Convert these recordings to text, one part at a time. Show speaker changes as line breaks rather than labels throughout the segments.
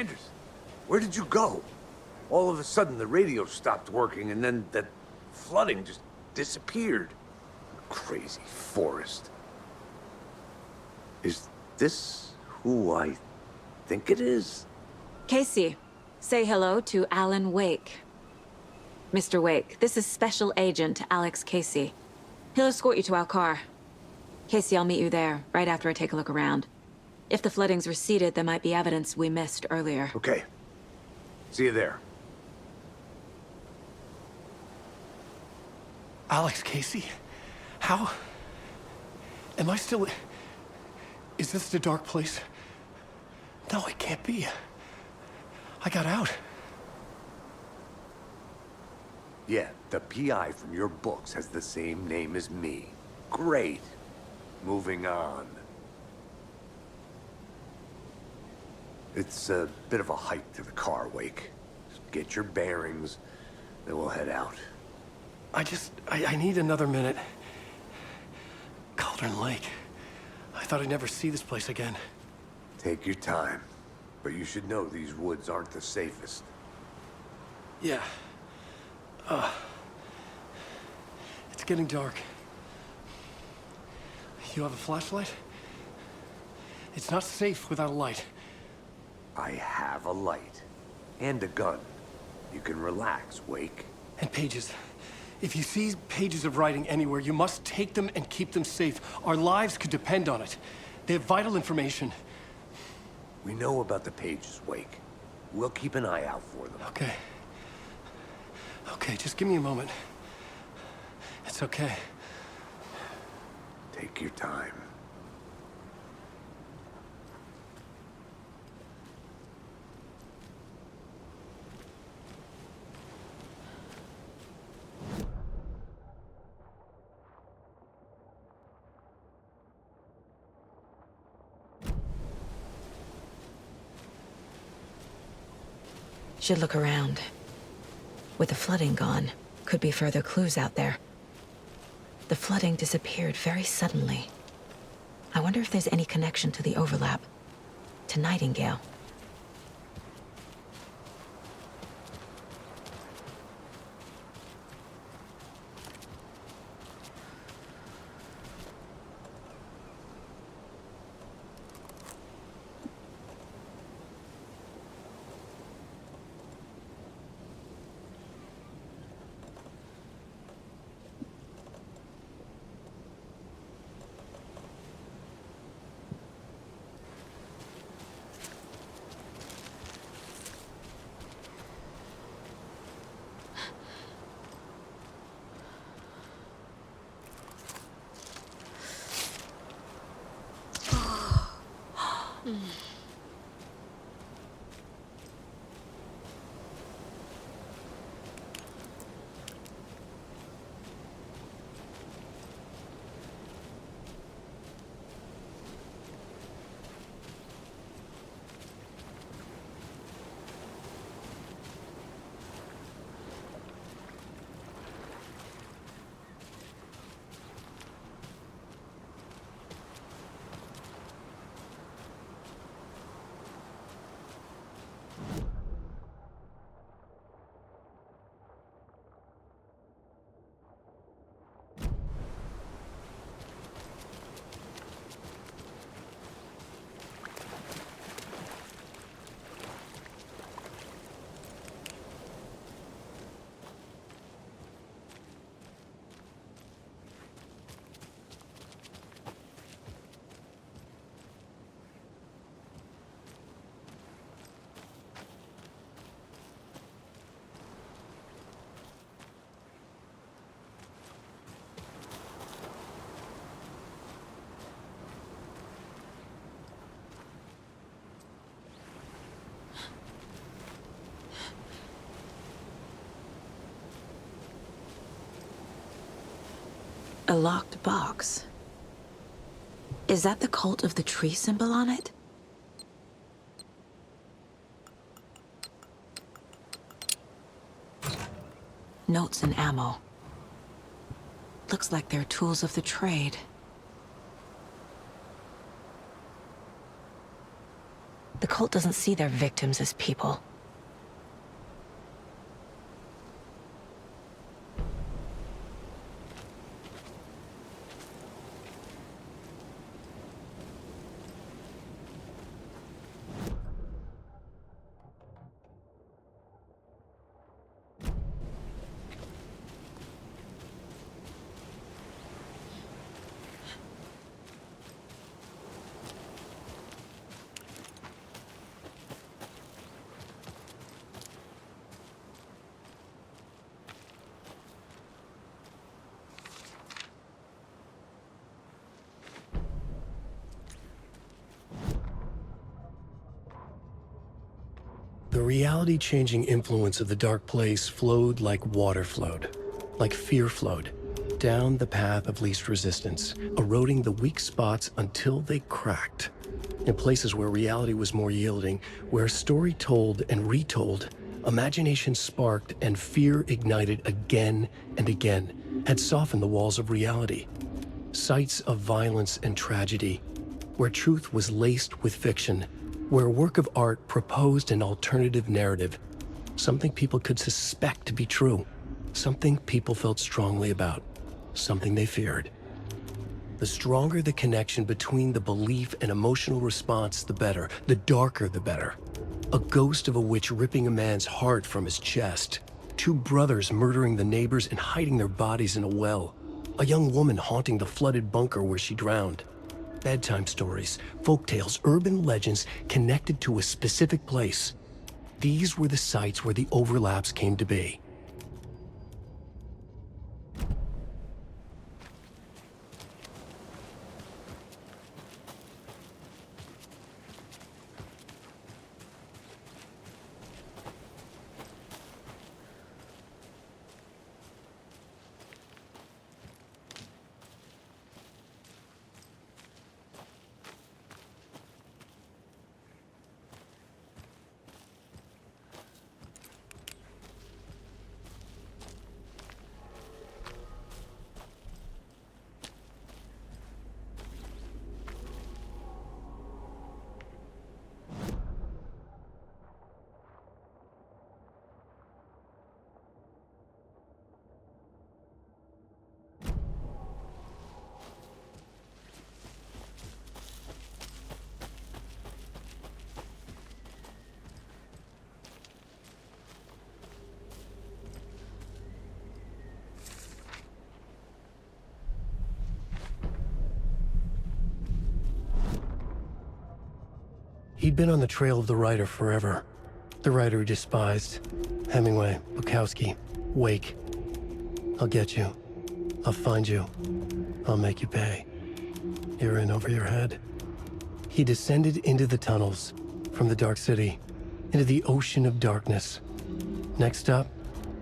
Anders, where did you go? All of a sudden, the radio stopped working, and then that flooding just disappeared. Crazy forest. Is this who I think it is?
Casey, say hello to Alan Wake. Mr. Wake, this is Special Agent Alex Casey. He'll escort you to our car. Casey, I'll meet you there, right after I take a look around. If the flooding's receded, there might be evidence we missed earlier.
Okay. See you there.
Alex Casey? How? Am I still... Is this the dark place? No, it can't be. I got out.
Yeah, the PI from your books has the same name as me. Great. Moving on. It's a bit of a hike to the car, Wake. Just get your bearings, then we'll head out.
I need another minute. Cauldron Lake. I thought I'd never see this place again.
Take your time. But you should know these woods aren't the safest.
Yeah. It's getting dark. You have a flashlight? It's not safe without a light.
I have a light. And a gun. You can relax, Wake.
And pages. If you see pages of writing anywhere, you must take them and keep them safe. Our lives could depend on it. They have vital information.
We know about the pages, Wake. We'll keep an eye out for them.
Okay. Okay, just give me a moment. It's okay.
Take your time.
Should look around. With the flooding gone, could be further clues out there. The flooding disappeared very suddenly. I wonder if there's any connection to the overlap. To Nightingale. A locked box. Is that the cult of the tree symbol on it? Notes and ammo. Looks like they're tools of the trade.
The cult doesn't see their victims as people.
The reality-changing influence of the dark place flowed like water flowed, like fear flowed, down the path of least resistance, eroding the weak spots until they cracked. In places where reality was more yielding, where story told and retold, imagination sparked and fear ignited again and again, had softened the walls of reality. Sites of violence and tragedy, where truth was laced with fiction, where a work of art proposed an alternative narrative, something people could suspect to be true, something people felt strongly about, something they feared. The stronger the connection between the belief and emotional response, the better. The darker, the better. A ghost of a witch ripping a man's heart from his chest. Two brothers murdering the neighbors and hiding their bodies in a well. A young woman haunting the flooded bunker where she drowned. Bedtime stories, folktales, urban legends connected to a specific place. These were the sites where the overlaps came to be. He'd been on the trail of the writer forever. The writer he despised. Hemingway, Bukowski, Wake. I'll get you. I'll find you. I'll make you pay. You're in over your head. He descended into the tunnels, from the Dark City, into the ocean of darkness. Next stop,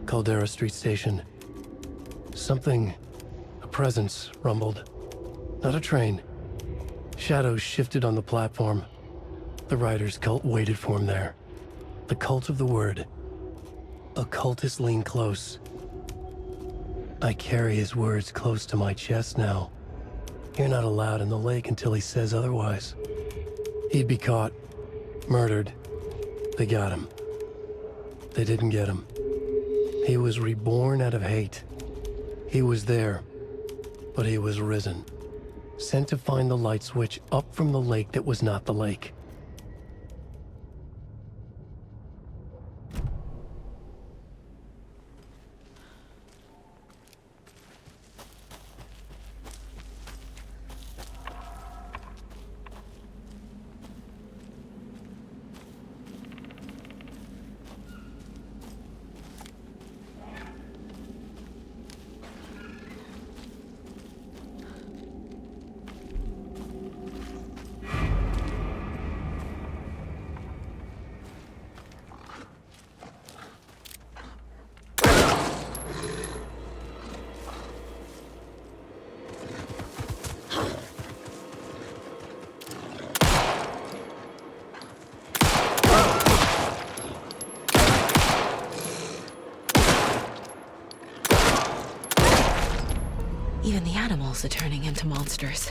Caldera Street Station. Something, a presence, rumbled. Not a train. Shadows shifted on the platform. The writer's cult waited for him there. The cult of the word. Occultists lean close. I carry his words close to my chest now. You're not allowed in the lake until he says otherwise. He'd be caught, murdered. They got him. They didn't get him. He was reborn out of hate. He was there, but he was risen. Sent to find the light switch up from the lake that was not the lake.
Even the animals are turning into monsters.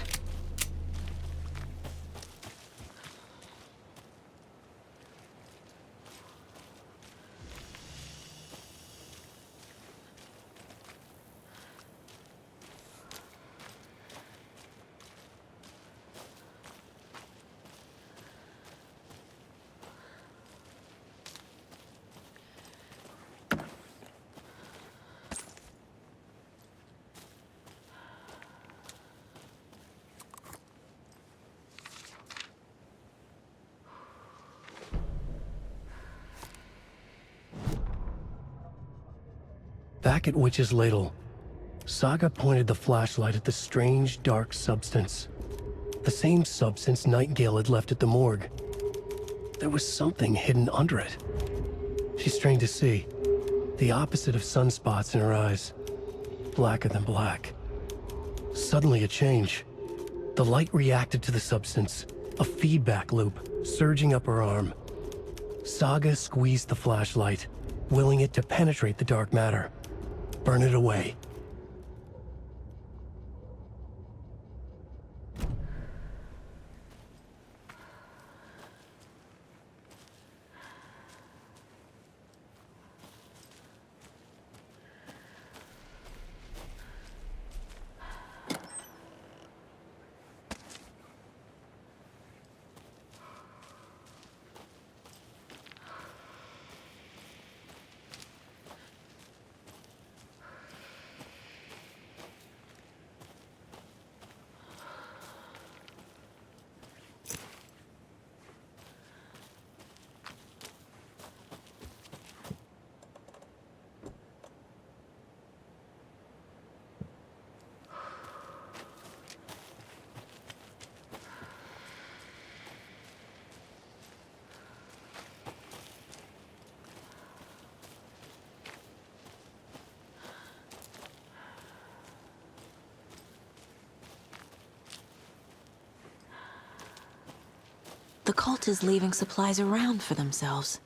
Back at Witch's Ladle, Saga pointed the flashlight at the strange, dark substance. The same substance Nightingale had left at the morgue. There was something hidden under it. She strained to see. The opposite of sunspots in her eyes. Blacker than black. Suddenly a change. The light reacted to the substance. A feedback loop, surging up her arm. Saga squeezed the flashlight, willing it to penetrate the dark matter. Burn it away.
The cult is leaving supplies around for themselves.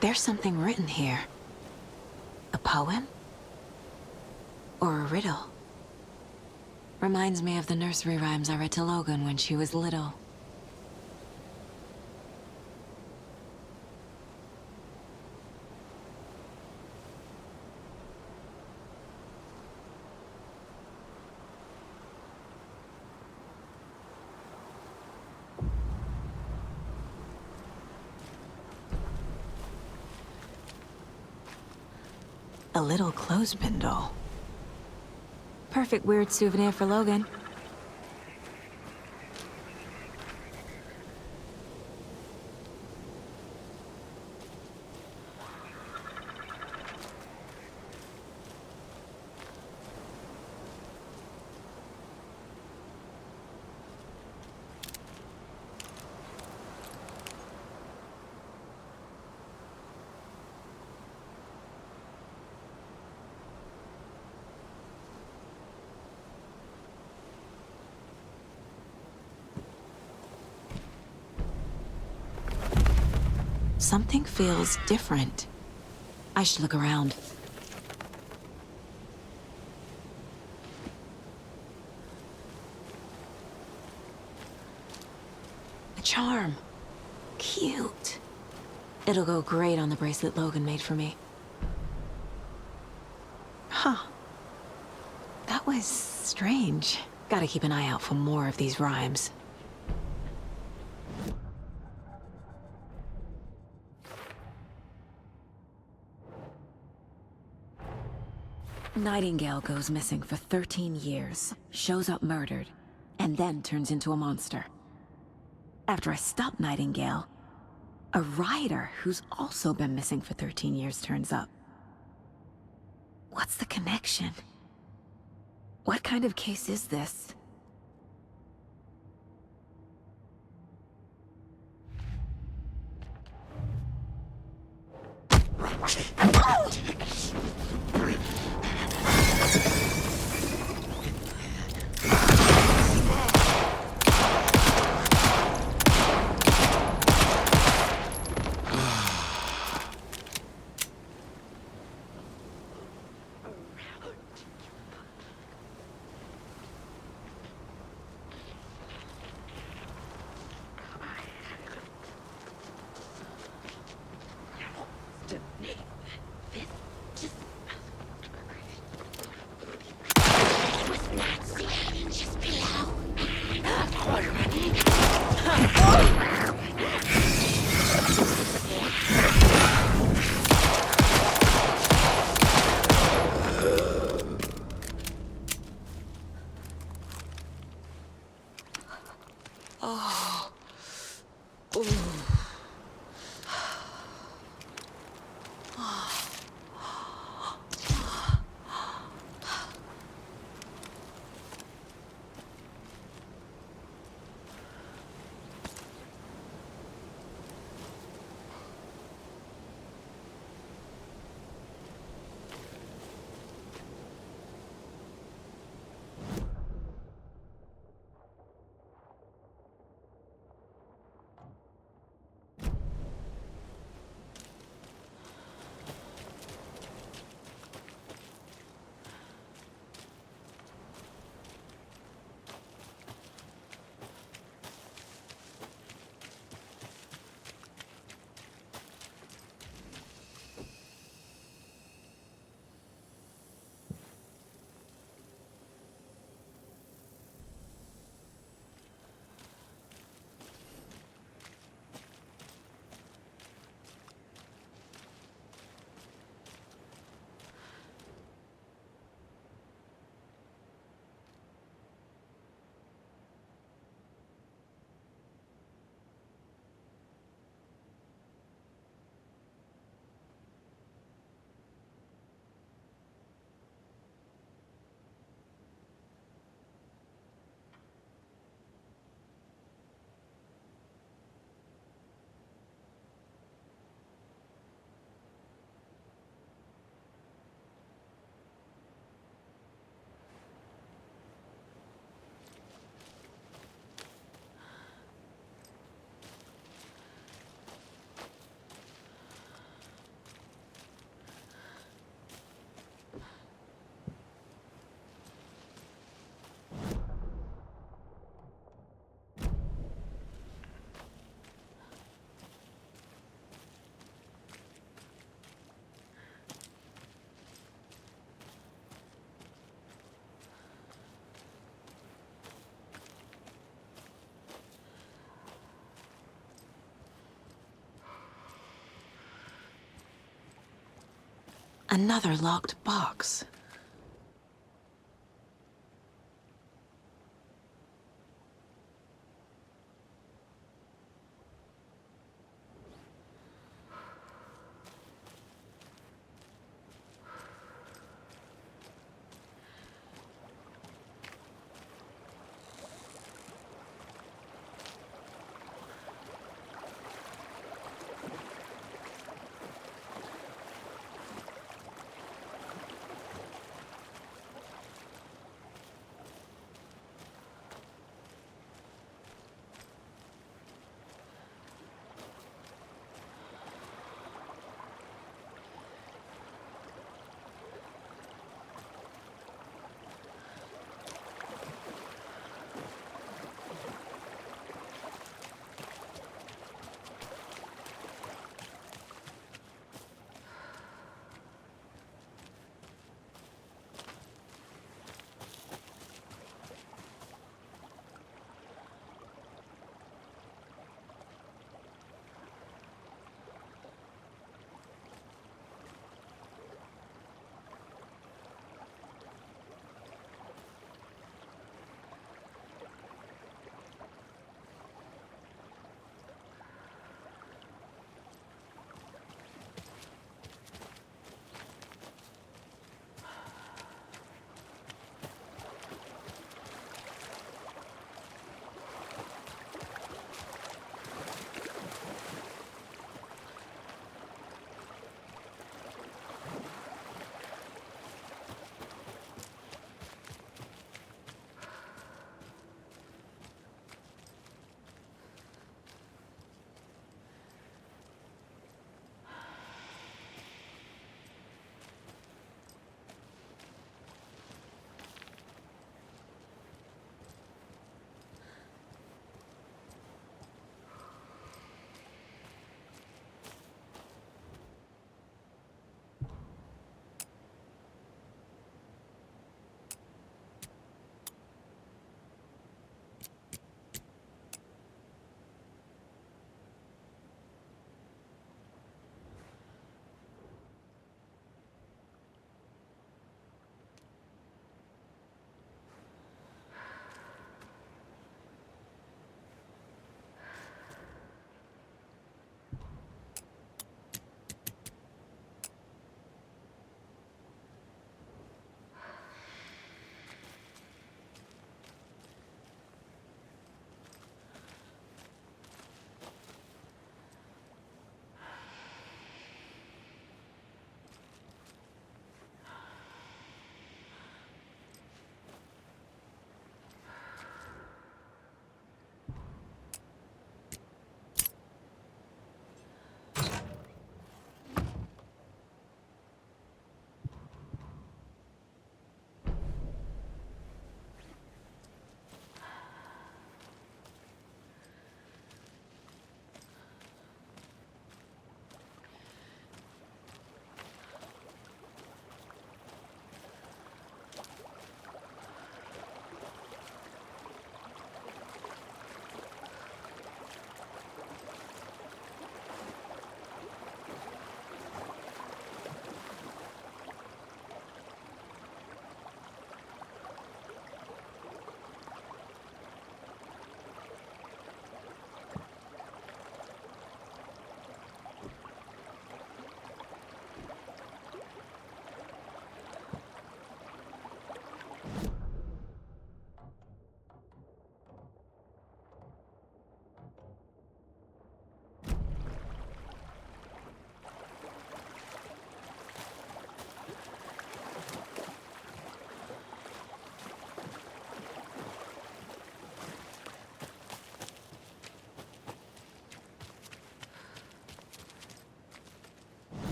There's something written here. A poem? Or a riddle? Reminds me of the nursery rhymes I read to Logan when she was little. A little clothespin doll.
Perfect weird souvenir for Logan.
Something feels different.
I should look around.
charm. Cute. It'll go great on the bracelet Logan made for me. Huh. That was strange. Gotta keep an eye out for more of these rhymes. Nightingale goes missing for 13 years, shows up murdered, and then turns into a monster. After I stop Nightingale, a rider who's also been missing for 13 years turns up. What's the connection? What kind of case is this? Another locked box.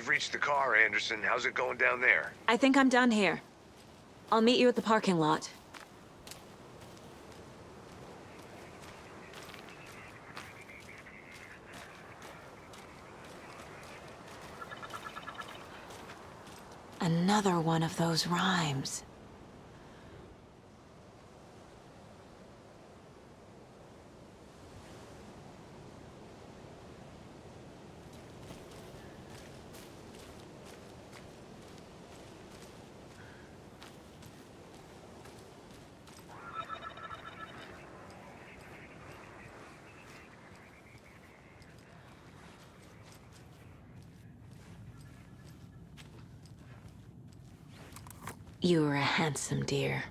we've reached the car, Anderson. How's it going down there?
I think I'm done here. I'll meet you at the parking lot.
Another one of those rhymes. You were a handsome deer.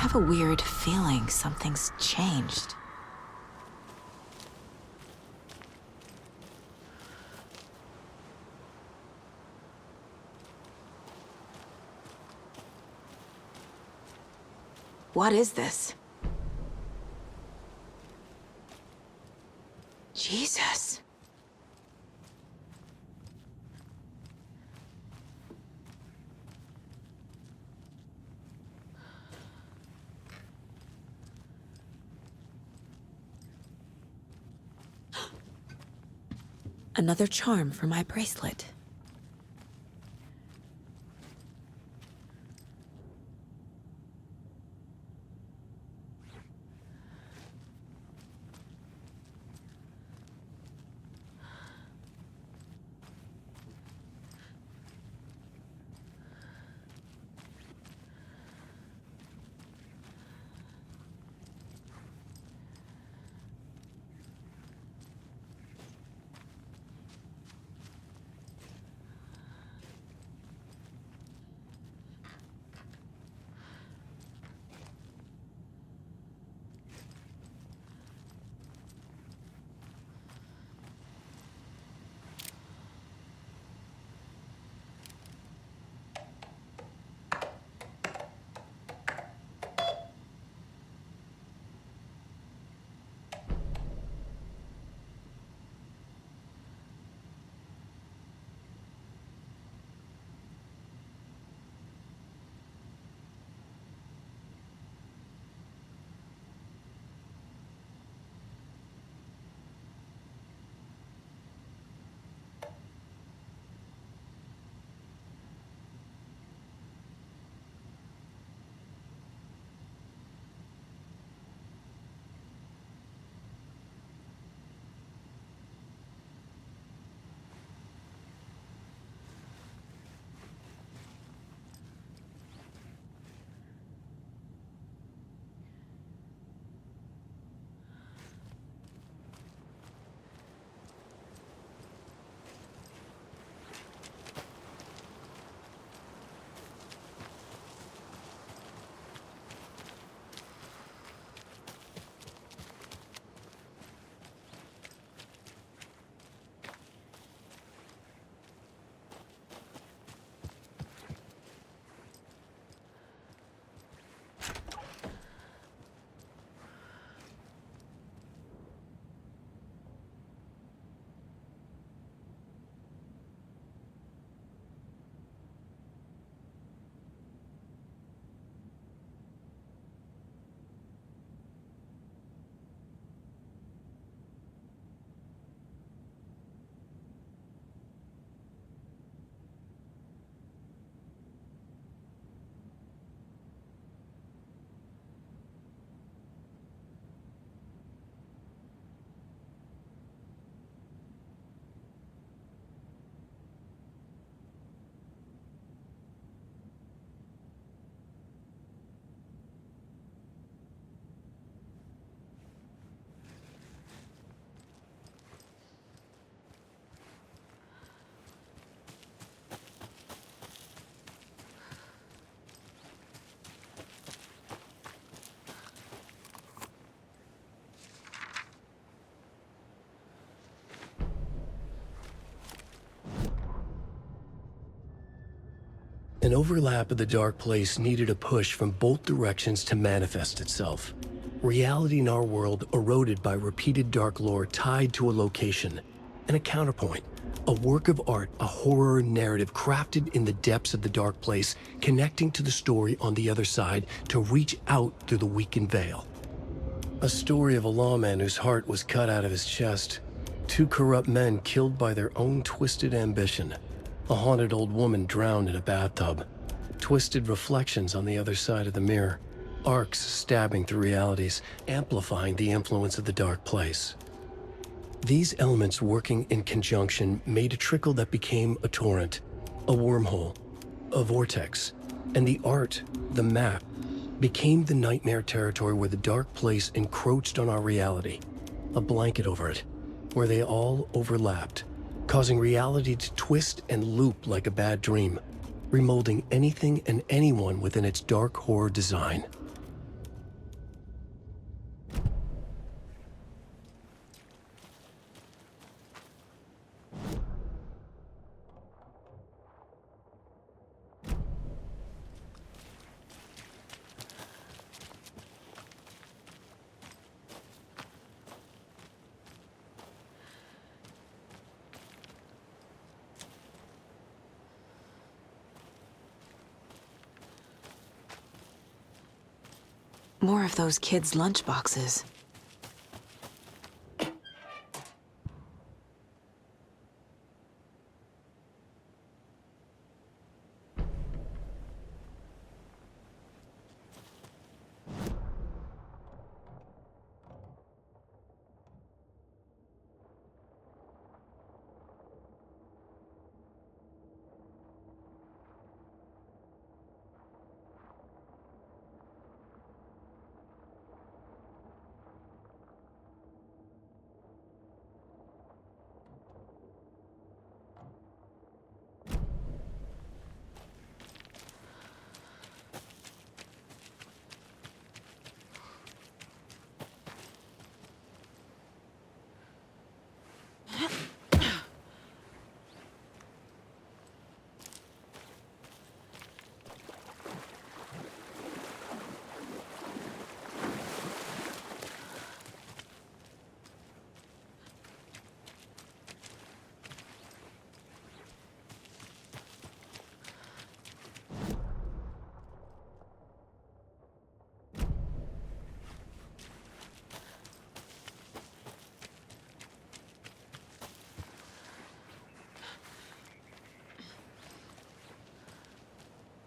have a weird feeling something's changed. What is this? Jesus. Another charm for my bracelet.
An overlap of the dark place needed a push from both directions to manifest itself. Reality in our world eroded by repeated dark lore tied to a location, and a counterpoint, a work of art, a horror narrative crafted in the depths of the dark place, connecting to the story on the other side to reach out through the weakened veil. A story of a lawman whose heart was cut out of his chest, two corrupt men killed by their own twisted ambition, a haunted old woman drowned in a bathtub, twisted reflections on the other side of the mirror, arcs stabbing through realities, amplifying the influence of the dark place. These elements working in conjunction made a trickle that became a torrent, a wormhole, a vortex, and the art, the map, became the nightmare territory where the dark place encroached on our reality, a blanket over it, where they all overlapped, causing reality to twist and loop like a bad dream, remolding anything and anyone within its dark horror design.
More of those kids' lunchboxes.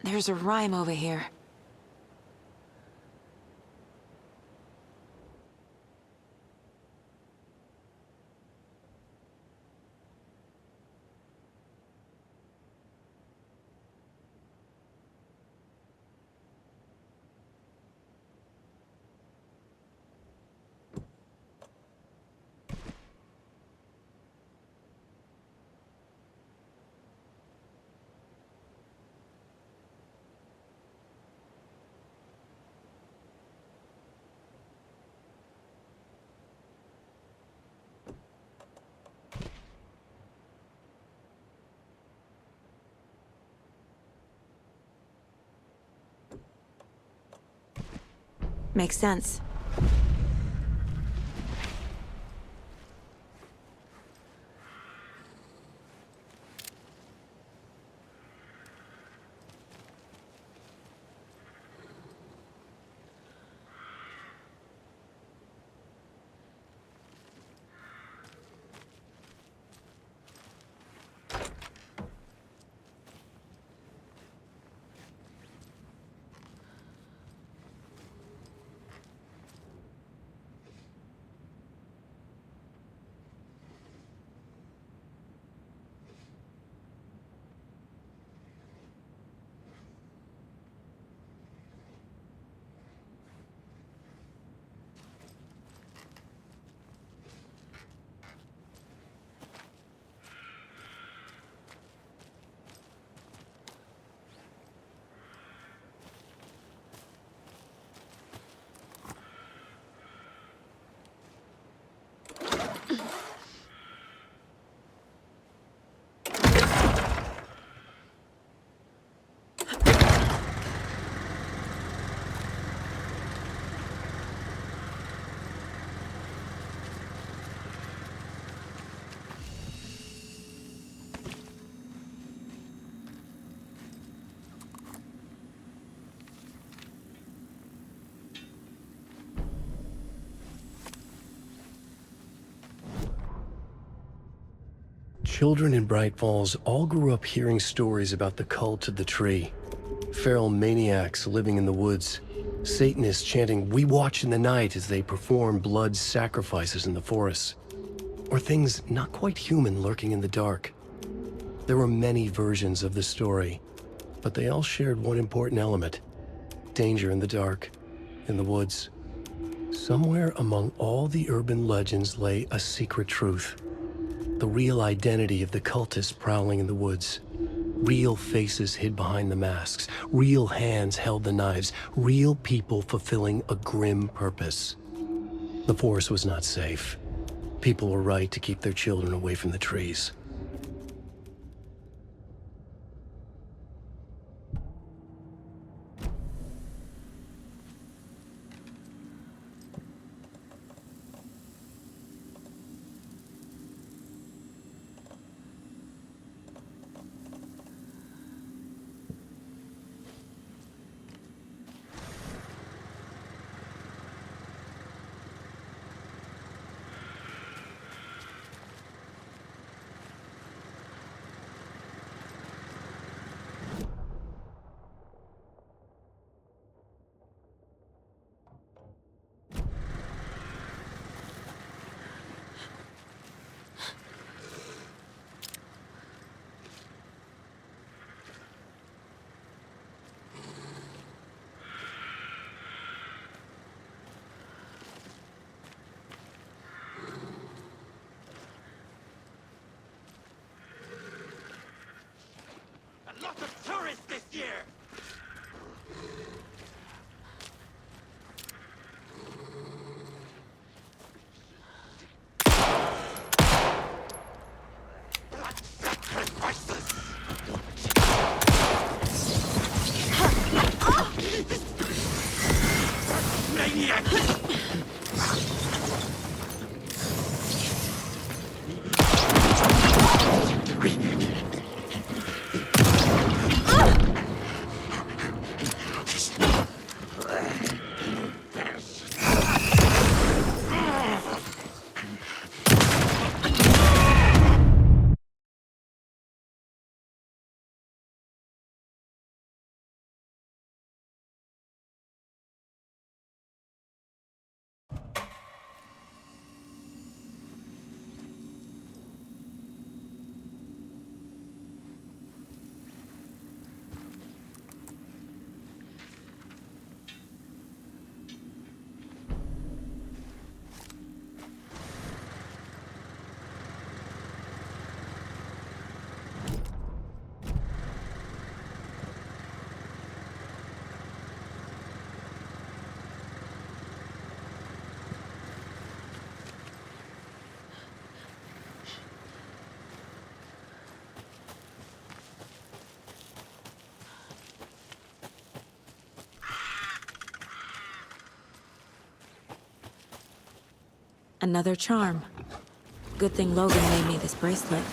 There's a rhyme over here. Makes sense.
Children in Bright Falls all grew up hearing stories about the cult of the tree. Feral maniacs living in the woods. Satanists chanting, "We watch in the night," as they perform blood sacrifices in the forests. Or things not quite human lurking in the dark. There were many versions of the story, but they all shared one important element: danger in the dark, in the woods. Somewhere among all the urban legends lay a secret truth. The real identity of the cultists prowling in the woods. Real faces hid behind the masks. Real hands held the knives. Real people fulfilling a grim purpose. The forest was not safe. People were right to keep their children away from the trees.
Another charm. Good thing Logan made me this bracelet.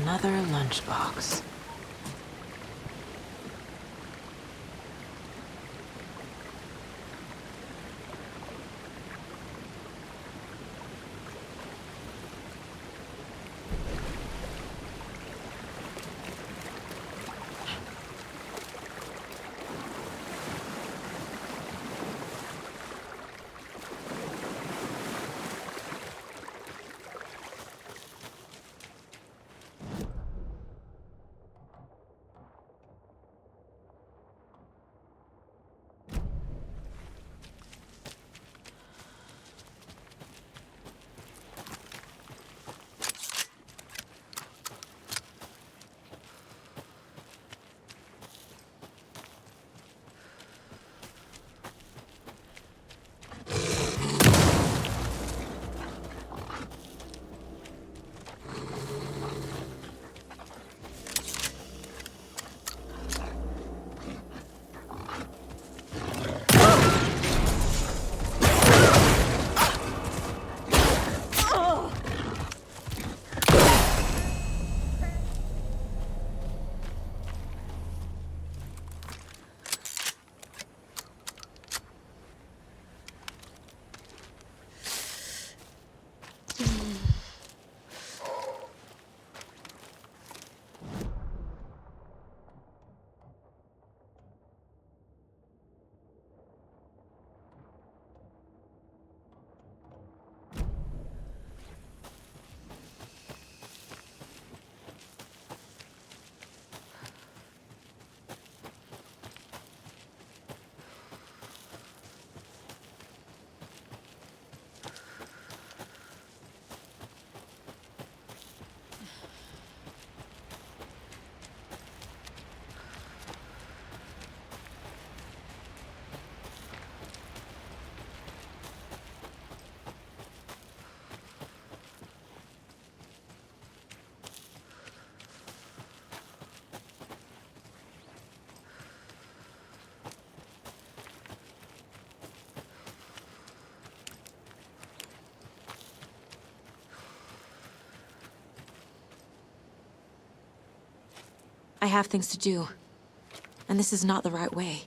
Another lunchbox. I have things to do. And this is not the right way.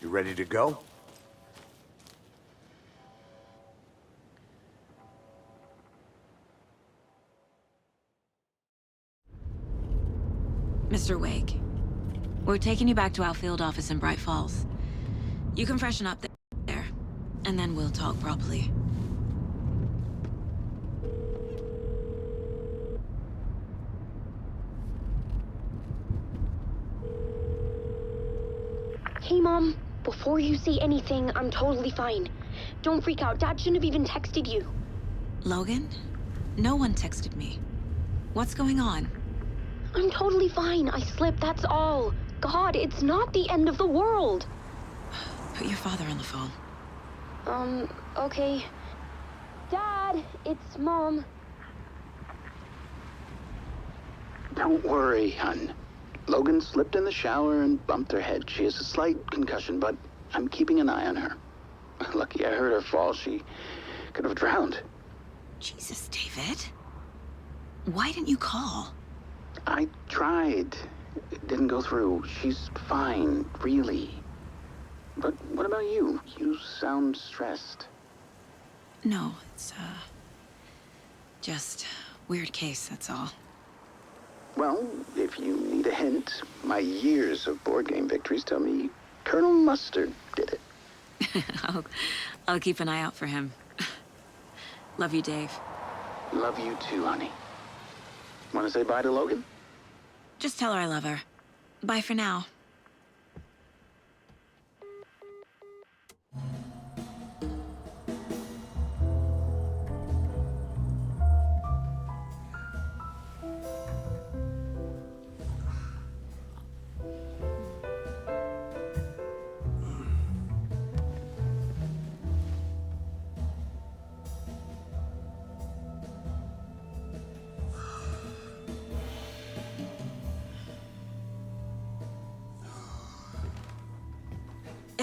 You ready to go?
Mr. Wake, we're taking you back to our field office in Bright Falls. You can freshen up there, and then we'll talk properly.
Hey, Mom. Before you say anything, I'm totally fine. Don't freak out. Dad shouldn't have even texted you.
Logan? No one texted me. What's going on?
I'm totally fine. I slipped, that's all. God, it's not the end of the world.
Put your father on the phone.
Okay. Dad, it's Mom.
Don't worry, hon. Logan slipped in the shower and bumped her head. She has a slight concussion, but I'm keeping an eye on her. Lucky I heard her fall. She could have drowned.
Jesus, David. Why didn't you call?
I tried. It didn't go through. She's fine, really. But what about you? You sound stressed.
No, it's, just weird case, that's all.
Well, if you need a hint, my years of board game victories tell me Colonel Mustard did it.
I'll keep an eye out for him. Love you, Dave.
Love you too, honey. Want to say bye to Logan?
Just tell her I love her. Bye for now.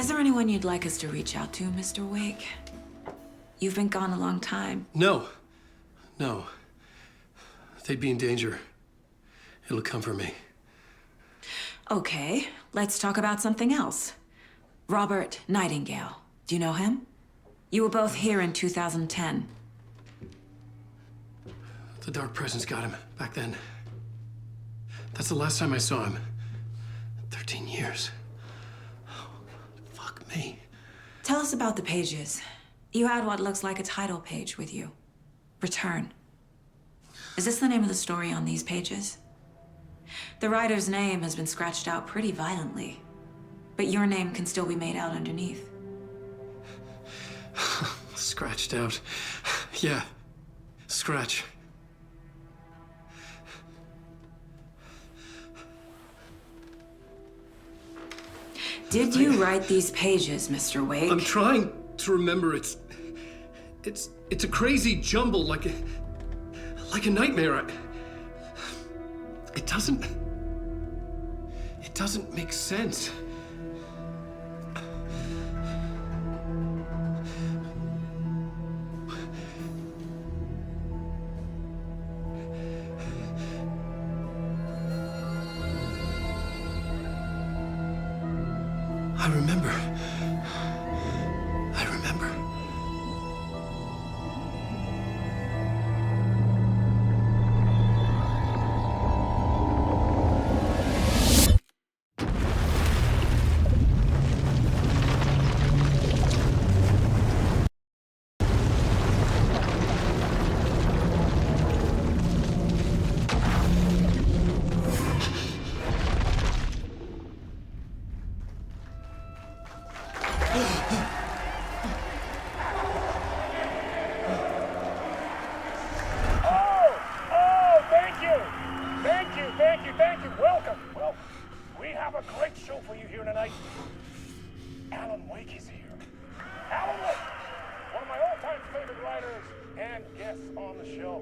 Is there anyone you'd like us to reach out to, Mr. Wake? You've been gone a long time.
No. No. They'd be in danger. It'll come for me.
Okay, let's talk about something else. Robert Nightingale. Do you know him? You were both here in 2010.
The Dark Presence got him back then. That's the last time I saw him. 13 years. Oh, fuck me.
Tell us about the pages. You had what looks like a title page with you. Return. Is this the name of the story on these pages? The writer's name has been scratched out pretty violently, but your name can still be made out underneath.
Scratched out. Yeah. Scratch.
Did you write these pages, Mr. Wake?
I'm trying to remember. It's a crazy jumble, like a nightmare. It doesn't make sense. I remember.
Thank you. Welcome. Well, we have a great show for you here tonight. Alan Wake is here. Alan Wake, one of my all-time favorite writers and guests on the show.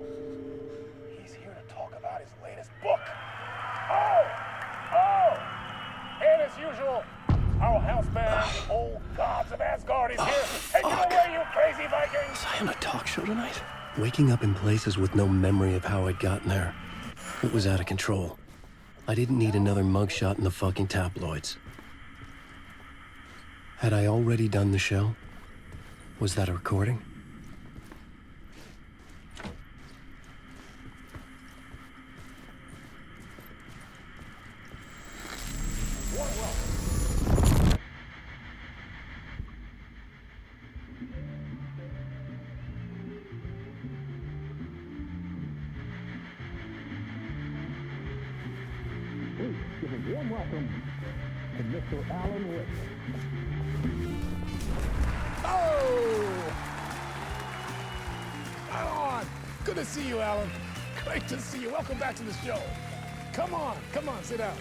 He's here to talk about his latest book. And as usual, our house band, the Old Gods of Asgard, is here. Take it away, you crazy Vikings!
Was I on a talk show tonight? Waking up in places with no memory of how I'd gotten there. It was out of control. I didn't need another mugshot in the fucking tabloids. Had I already done the show? Was that a recording?
Give a warm welcome to Mr. Alan Wake. Oh! Alan! Good to see you, Alan. Great to see you. Welcome back to the show. Come on, sit down.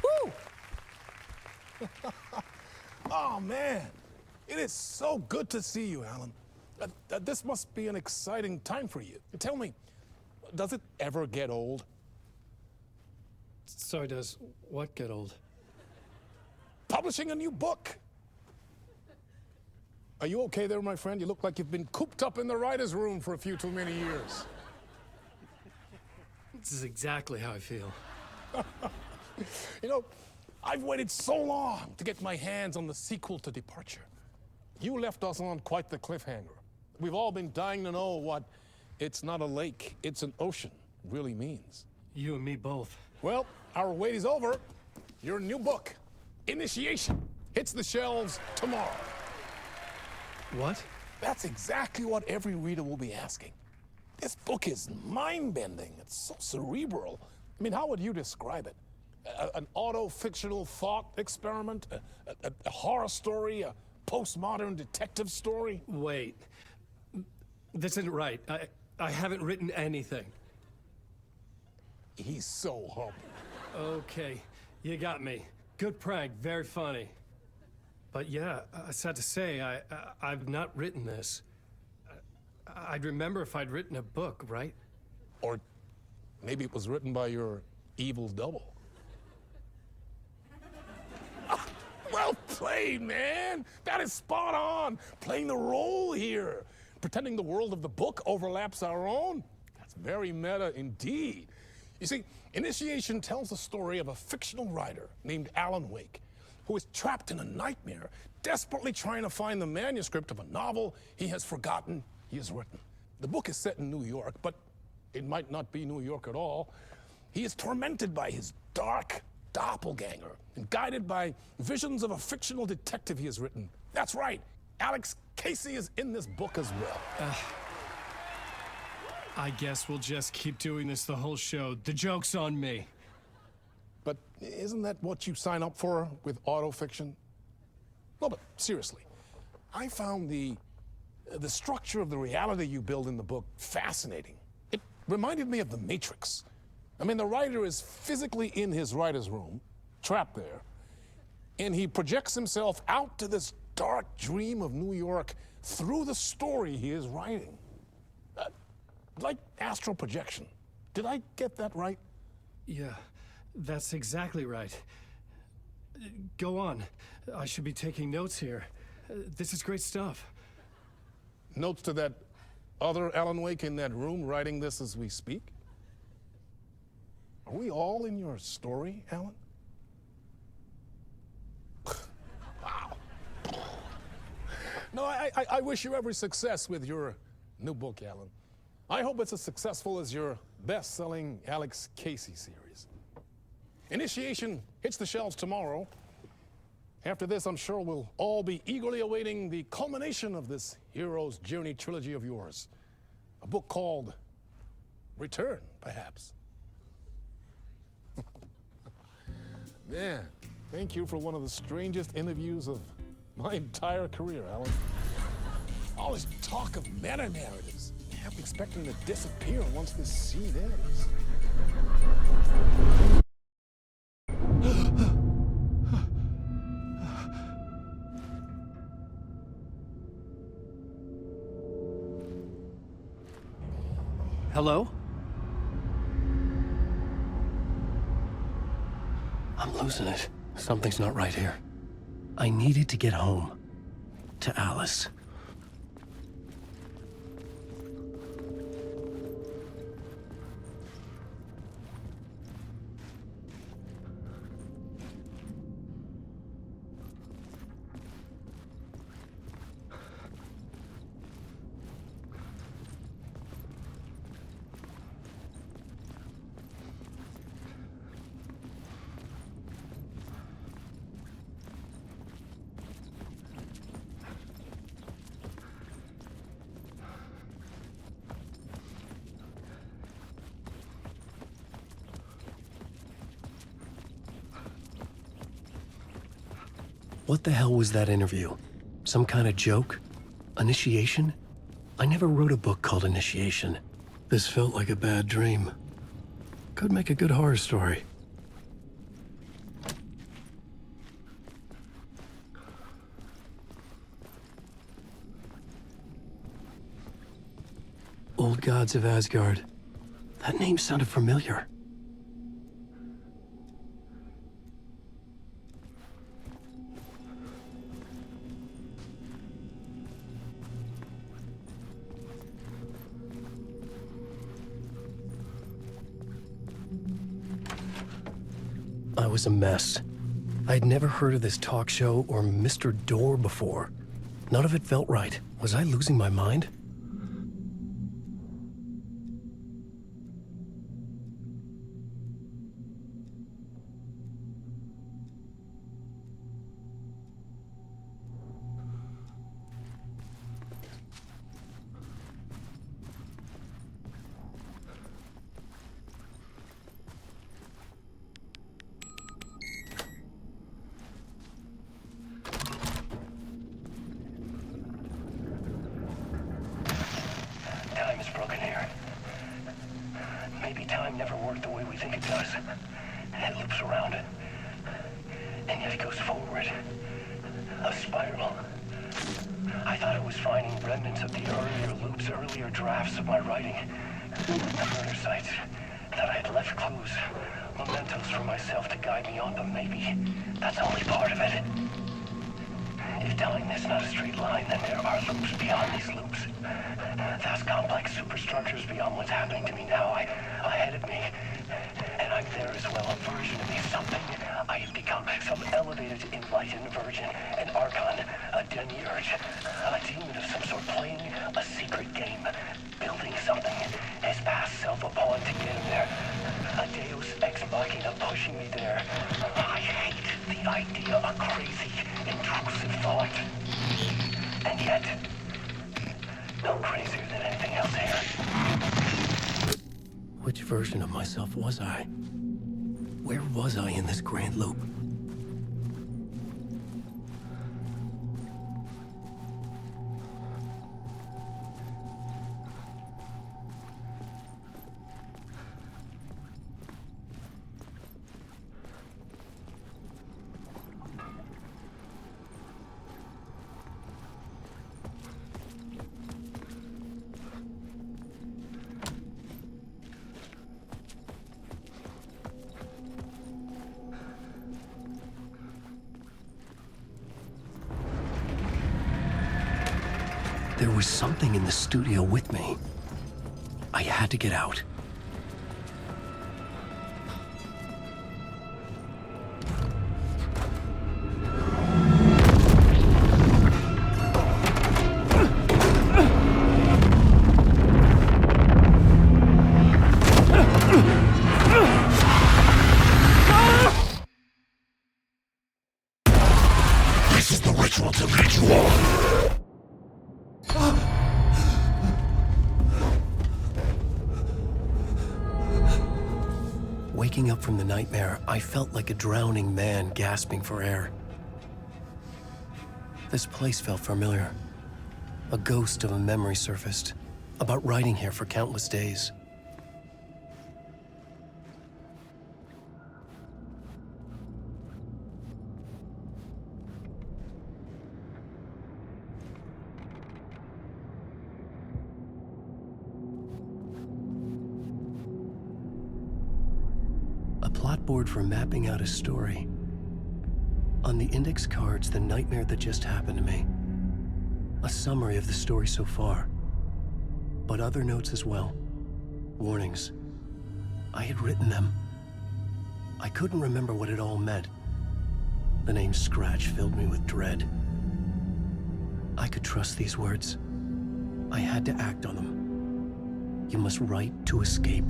Woo! Oh, man. It is so good to see you, Alan. This must be an exciting time for you. Tell me, does it ever get old?
Sorry, does what get old?
Publishing a new book. Are you okay there, my friend? You look like you've been cooped up in the writer's room for a few too many years.
This is exactly how I feel.
You know, I've waited so long to get my hands on the sequel to Departure. You left us on quite the cliffhanger. We've all been dying to know what "it's not a lake, it's an ocean" really means.
You and me both.
Well, our wait is over. Your new book, Initiation, hits the shelves tomorrow.
What?
That's exactly what every reader will be asking. This book is mind-bending. It's so cerebral. I mean, how would you describe it? An auto-fictional thought experiment? A horror story? A postmodern detective story?
Wait. This isn't right. I haven't written anything.
He's so humble.
Okay, you got me. Good prank, very funny. But yeah, sad to say, I've not written this. I'd remember if I'd written a book, right?
Or maybe it was written by your evil double. played, man. That is spot on. Playing the role here. Pretending the world of the book overlaps our own. That's very meta indeed. You see, Initiation tells the story of a fictional writer named Alan Wake, who is trapped in a nightmare, desperately trying to find the manuscript of a novel he has forgotten he has written. The book is set in New York, but it might not be New York at all. He is tormented by his dark doppelganger and guided by visions of a fictional detective he has written. That's right, Alex Casey is in this book as well.
I guess we'll just keep doing this the whole show. The joke's on me.
But isn't that what you sign up for with autofiction? No, but seriously, I found the structure of the reality you build in the book fascinating. It reminded me of The Matrix. I mean, the writer is physically in his writer's room, trapped there, and he projects himself out to this dark dream of New York through the story he is writing. Like astral projection. Did I get that right?
Yeah, that's exactly right. Go on. I should be taking notes here. This is great stuff.
Notes to that other Alan Wake in that room writing this as we speak? Are we all in your story, Alan? Wow. No, I wish you every success with your new book, Alan. I hope it's as successful as your best-selling Alex Casey series. Initiation hits the shelves tomorrow. After this, I'm sure we'll all be eagerly awaiting the culmination of this hero's journey trilogy of yours. A book called Return, perhaps. Man, thank you for one of the strangest interviews of my entire career, Alan. All this talk of meta-narratives. I'm expecting to disappear once this scene ends.
Hello? I'm losing it. Something's not right here. I needed to get home. To Alice. What the hell was that interview? Some kind of joke? Initiation? I never wrote a book called Initiation. This felt like a bad dream. Could make a good horror story. Old Gods of Asgard. That name sounded familiar. I was a mess. I'd never heard of this talk show or Mr. Door before. None of it felt right. Was I losing my mind?
Time is broken here. Maybe time never worked the way we think it does. It loops around, and yet it goes forward. A spiral. I thought I was finding remnants of the earlier loops, earlier drafts of my writing. Murder sites that I had left clues, mementos for myself to guide me on, but maybe that's only part of it. time there's not a straight line, then there are loops beyond these loops. Vast complex superstructures beyond what's happening to me now, ahead of me. And I'm there as well, a version of me, something I have become, some elevated, enlightened version, an archon, a demiurge, a demon of some sort, playing a secret game, building something, his past self a pawn to get him there, a deus ex machina pushing me there. I hate the idea of crazy, intrusive thought. And yet, no crazier than anything else here.
Which version of myself was I? Where was I in this grand loop? There was something in the studio with me. I had to get out.
This is the ritual to lead you on.
Waking up from the nightmare, I felt like a drowning man gasping for air. This place felt familiar. A ghost of a memory surfaced, about riding here for countless days. A plot board for mapping out a story. On the index cards, the nightmare that just happened to me. A summary of the story so far. But other notes as well. Warnings. I had written them. I couldn't remember what it all meant. The name Scratch filled me with dread. I could trust these words. I had to act on them. You must write to escape.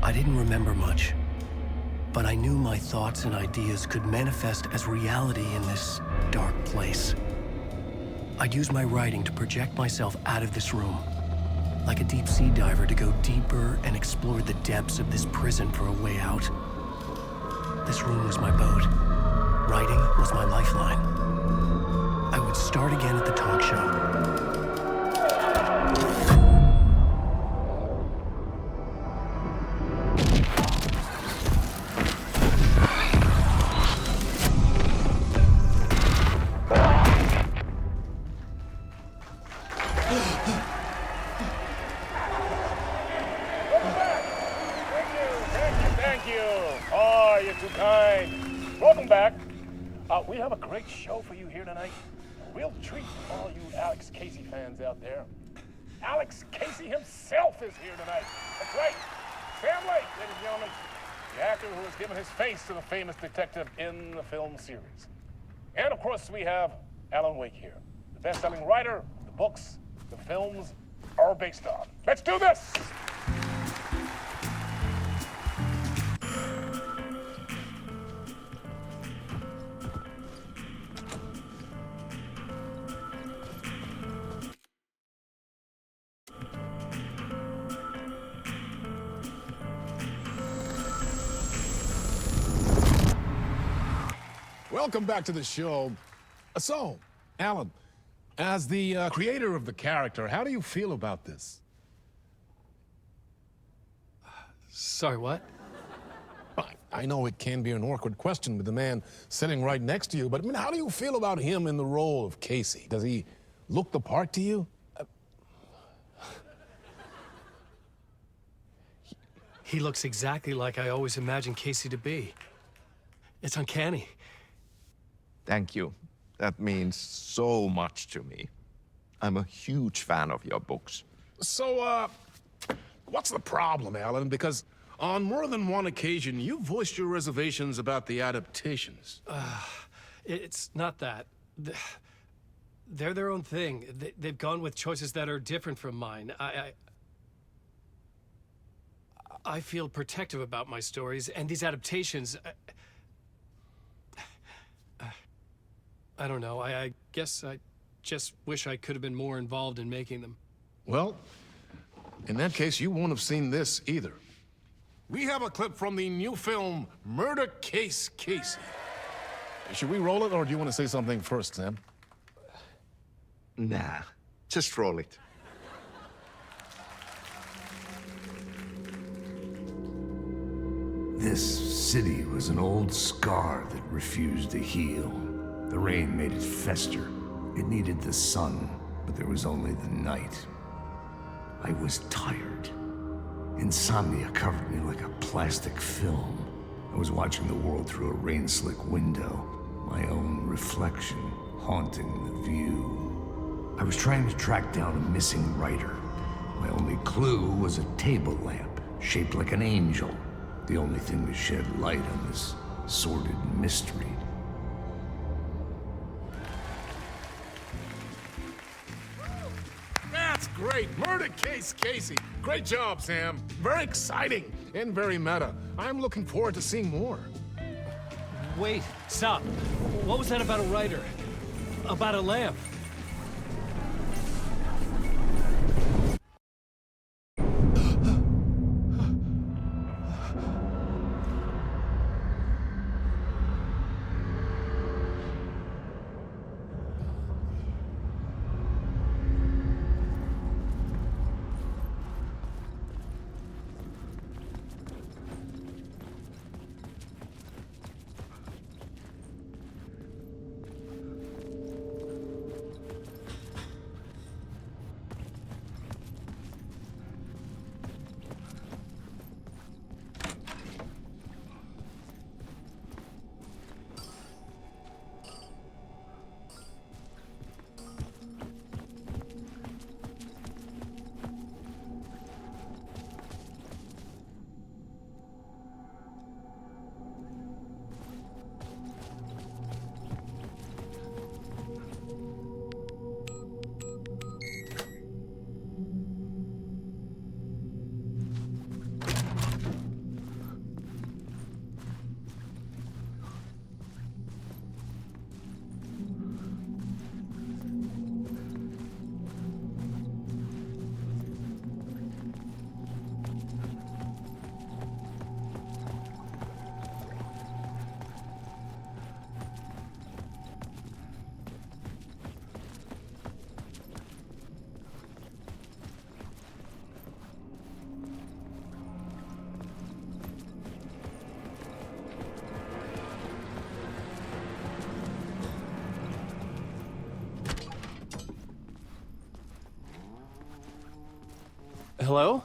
I didn't remember much, but I knew my thoughts and ideas could manifest as reality in this dark place. I'd use my writing to project myself out of this room, like a deep sea diver to go deeper and explore the depths of this prison for a way out. This room was my boat. Writing was my lifeline. I would start again at the talk show.
We have a great show for you here tonight. A real treat for all you Alex Casey fans out there. Alex Casey himself is here tonight. That's right. Sam Lake, ladies and gentlemen. The actor who has given his face to the famous detective in the film series. And of course, we have Alan Wake here. The best-selling writer, the books, the films are based on. Let's do this! Welcome back to the show. So, Alan, as the creator of the character, how do you feel about this?
Sorry, what?
I know it can be an awkward question with the man sitting right next to you, but I mean, how do you feel about him in the role of Casey? Does he look the part to you?
He looks exactly like I always imagined Casey to be. It's uncanny.
Thank you. That means so much to me. I'm a huge fan of your books.
So, what's the problem, Alan? Because on more than one occasion, you voiced your reservations about the adaptations.
It's not that. They're their own thing. They've gone with choices that are different from mine. I feel protective about my stories, and these adaptations... I don't know. I guess I just wish I could have been more involved in making them.
Well, in that case, you won't have seen this either. We have a clip from the new film, Murder Case Casey. Should we roll it, or do you want to say something first, Sam?
Nah, just roll it.
This city was an old scar that refused to heal. The rain made it fester. It needed the sun, but there was only the night. I was tired. Insomnia covered me like a plastic film. I was watching the world through a rain-slick window, my own reflection haunting the view. I was trying to track down a missing writer. My only clue was a table lamp, shaped like an angel. The only thing to shed light on this sordid mystery.
That's great! Murder Case Casey! Great job, Sam. Very exciting and very meta. I'm looking forward to seeing more.
Wait, stop. What was that about a writer? About a lamp? Hello?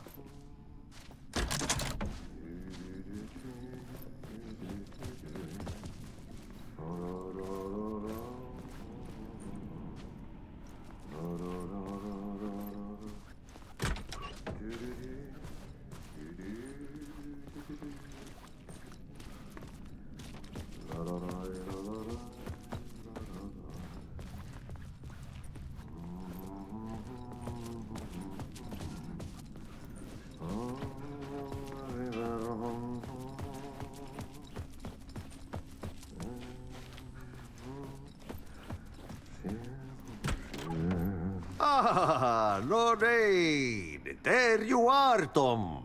Ah, Lorraine! There you are, Tom.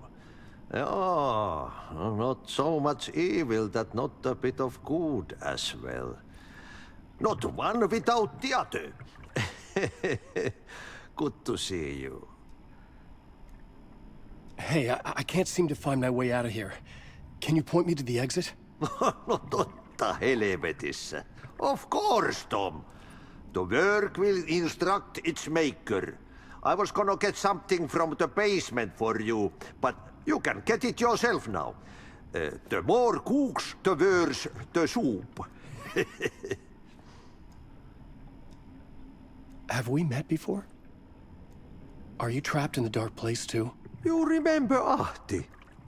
Oh, not so much evil that not a bit of good as well. Not one without the other. Good to see you.
Hey, I can't seem to find my way out of here. Can you point me to the exit?
No totta helvetissä. Of course, Tom. The work will instruct its maker. I was gonna get something from the basement for you, but you can get it yourself now. The more cooks, the worse the soup.
Have we met before? Are you trapped in the dark place too?
You remember Ahti,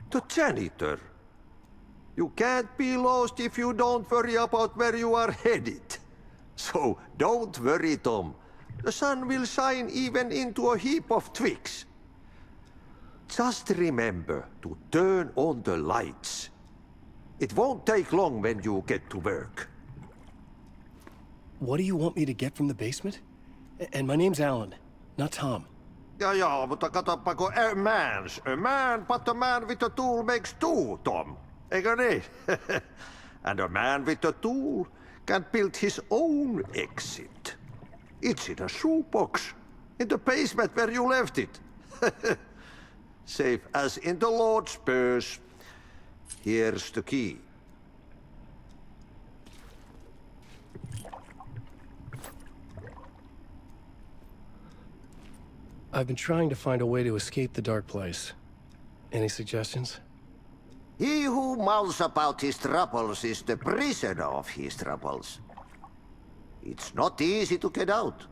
the janitor. You can't be lost if you don't worry about where you are headed. So don't worry, Tom. The sun will shine even into a heap of twigs. Just remember to turn on the lights. It won't take long when you get to work.
What do you want me to get from the basement? And my name's Alan, not Tom.
Ja, mutta katsoppa, a man, but a man with a tool makes two, Tom. Eikö niin? And a man with a tool can build his own exit. It's in a shoebox, in the basement where you left it. Safe as in the Lord's purse. Here's the key.
I've been trying to find a way to escape the dark place. Any suggestions?
He who mouths about his troubles is the prisoner of his troubles. It's not easy to get out.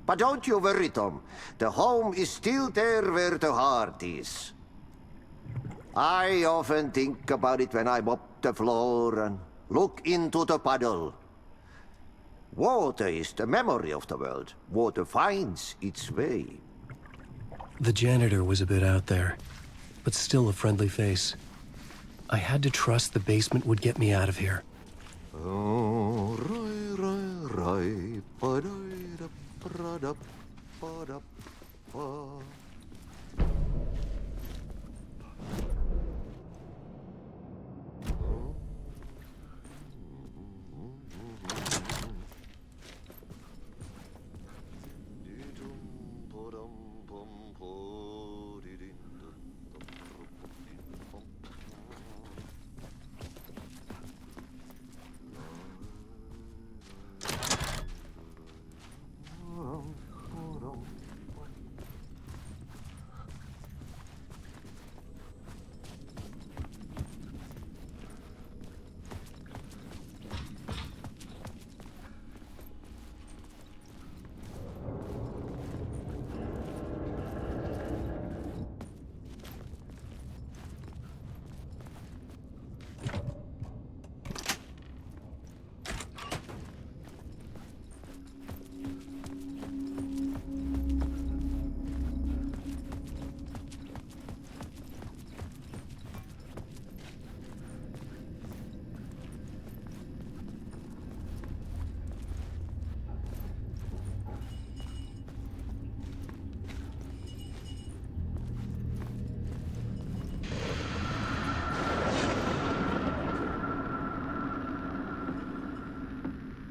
But don't you worry, Tom. The home is still there where the heart is. I often think about it when I mop the floor and look into the puddle. Water is the memory of the world. Water finds its way.
The janitor was a bit out there, but still a friendly face. I had to trust the basement would get me out of here.
Oh, right,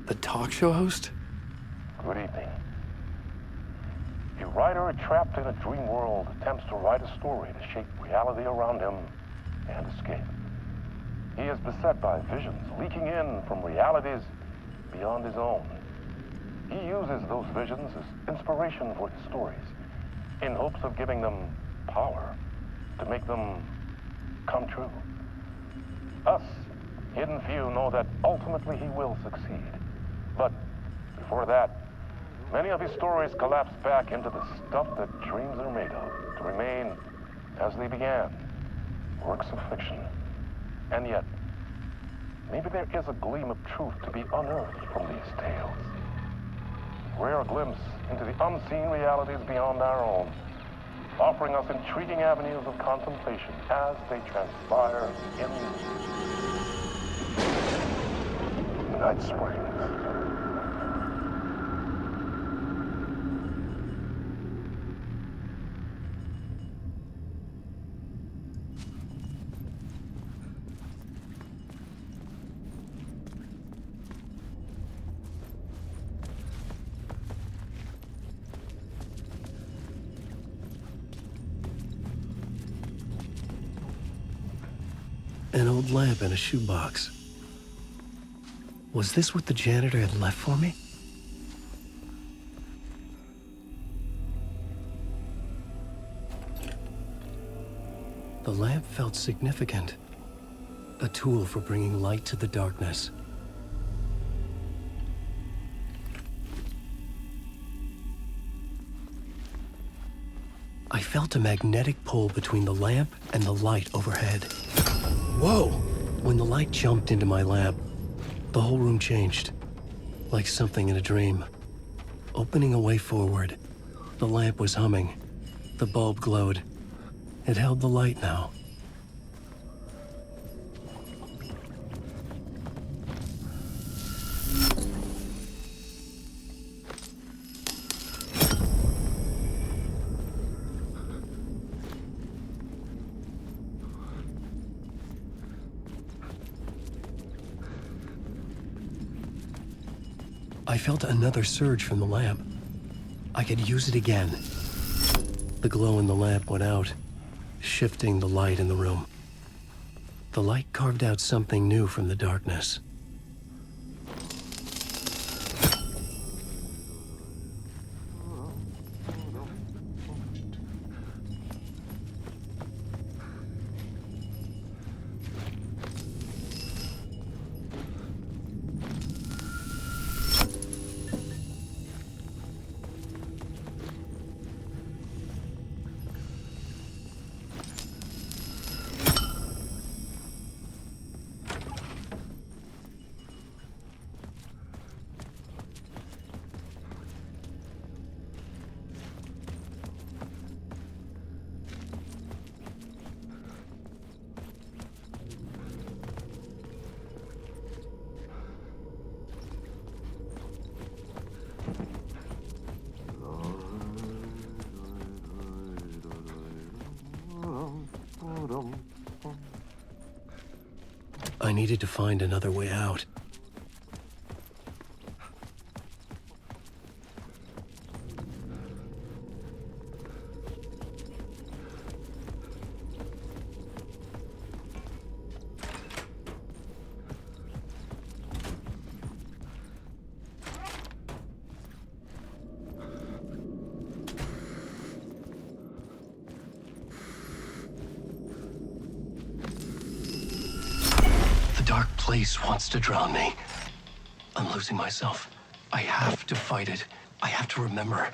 The talk show host?
Good evening. A writer trapped in a dream world attempts to write a story to shape reality around him and escape. He is beset by visions leaking in from realities beyond his own. He uses those visions as inspiration for his stories, in hopes of giving them power to make them come true. Us, hidden few, know that ultimately he will succeed. But before that, many of his stories collapse back into the stuff that dreams are made of, to remain as they began, works of fiction. And yet, maybe there is a gleam of truth to be unearthed from these tales. Rare glimpse into the unseen realities beyond our own, offering us intriguing avenues of contemplation as they transpire in Night Springs.
An old lamp in a shoebox. Was this what the janitor had left for me? The lamp felt significant. A tool for bringing light to the darkness. I felt a magnetic pull between the lamp and the light overhead. Whoa! When the light jumped into my lamp, the whole room changed, like something in a dream. Opening a way forward, the lamp was humming. The bulb glowed. It held the light now. I felt another surge from the lamp. I could use it again. The glow in the lamp went out, shifting the light in the room. The light carved out something new from the darkness. I needed to find another way out. Place wants to drown me. I'm losing myself. I have to fight it. I have to remember.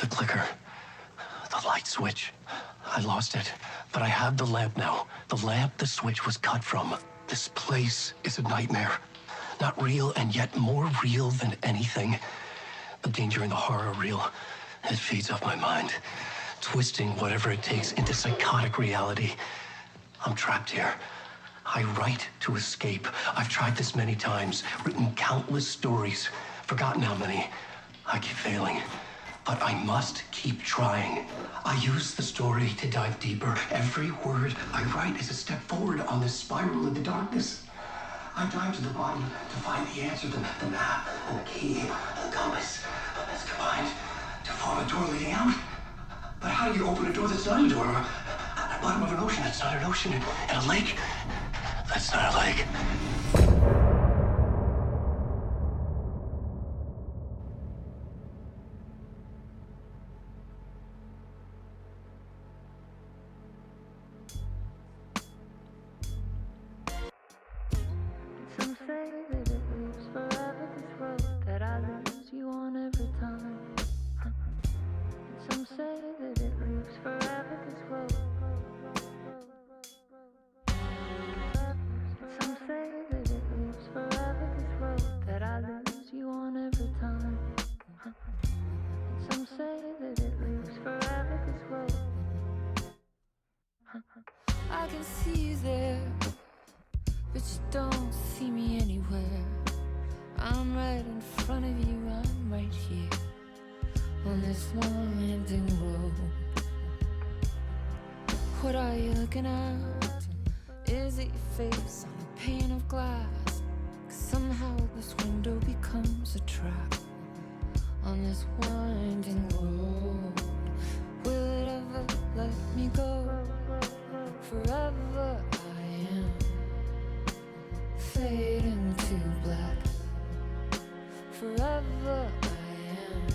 The clicker. The light switch. I lost it. But I have the lamp now. The lamp the switch was cut from. This place is a nightmare. Not real, and yet more real than anything. The danger and the horror are real. It feeds off my mind. Twisting whatever it takes into psychotic reality. I'm trapped here. I write to escape. I've tried this many times, written countless stories, forgotten how many. I keep failing, but I must keep trying. I use the story to dive deeper. Every word I write is a step forward on this spiral into darkness. I dive to the bottom to find the answer, the map, and the key, and the compass. It's combined to form a door leading out. But how do you open a door that's not a door? At the bottom of an ocean that's not an ocean, and a lake that's not a lake.
Some say that it lives forever, this road that I lose you on every time. Some say that it lives forever, this road. Some say that it lives forever, this road that I lose you on every time. Some say that it lives forever, this road. I can see you there, but you don't see me anywhere. I'm right in front of you, I'm right here on this winding road. What are you looking at? Is it your face on a pane of glass? 'Cause somehow this window becomes a trap on this winding road. Will it ever let me go? Forever I am fade into black. Forever I am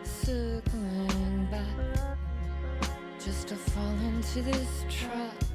circling back, just to fall into this trap.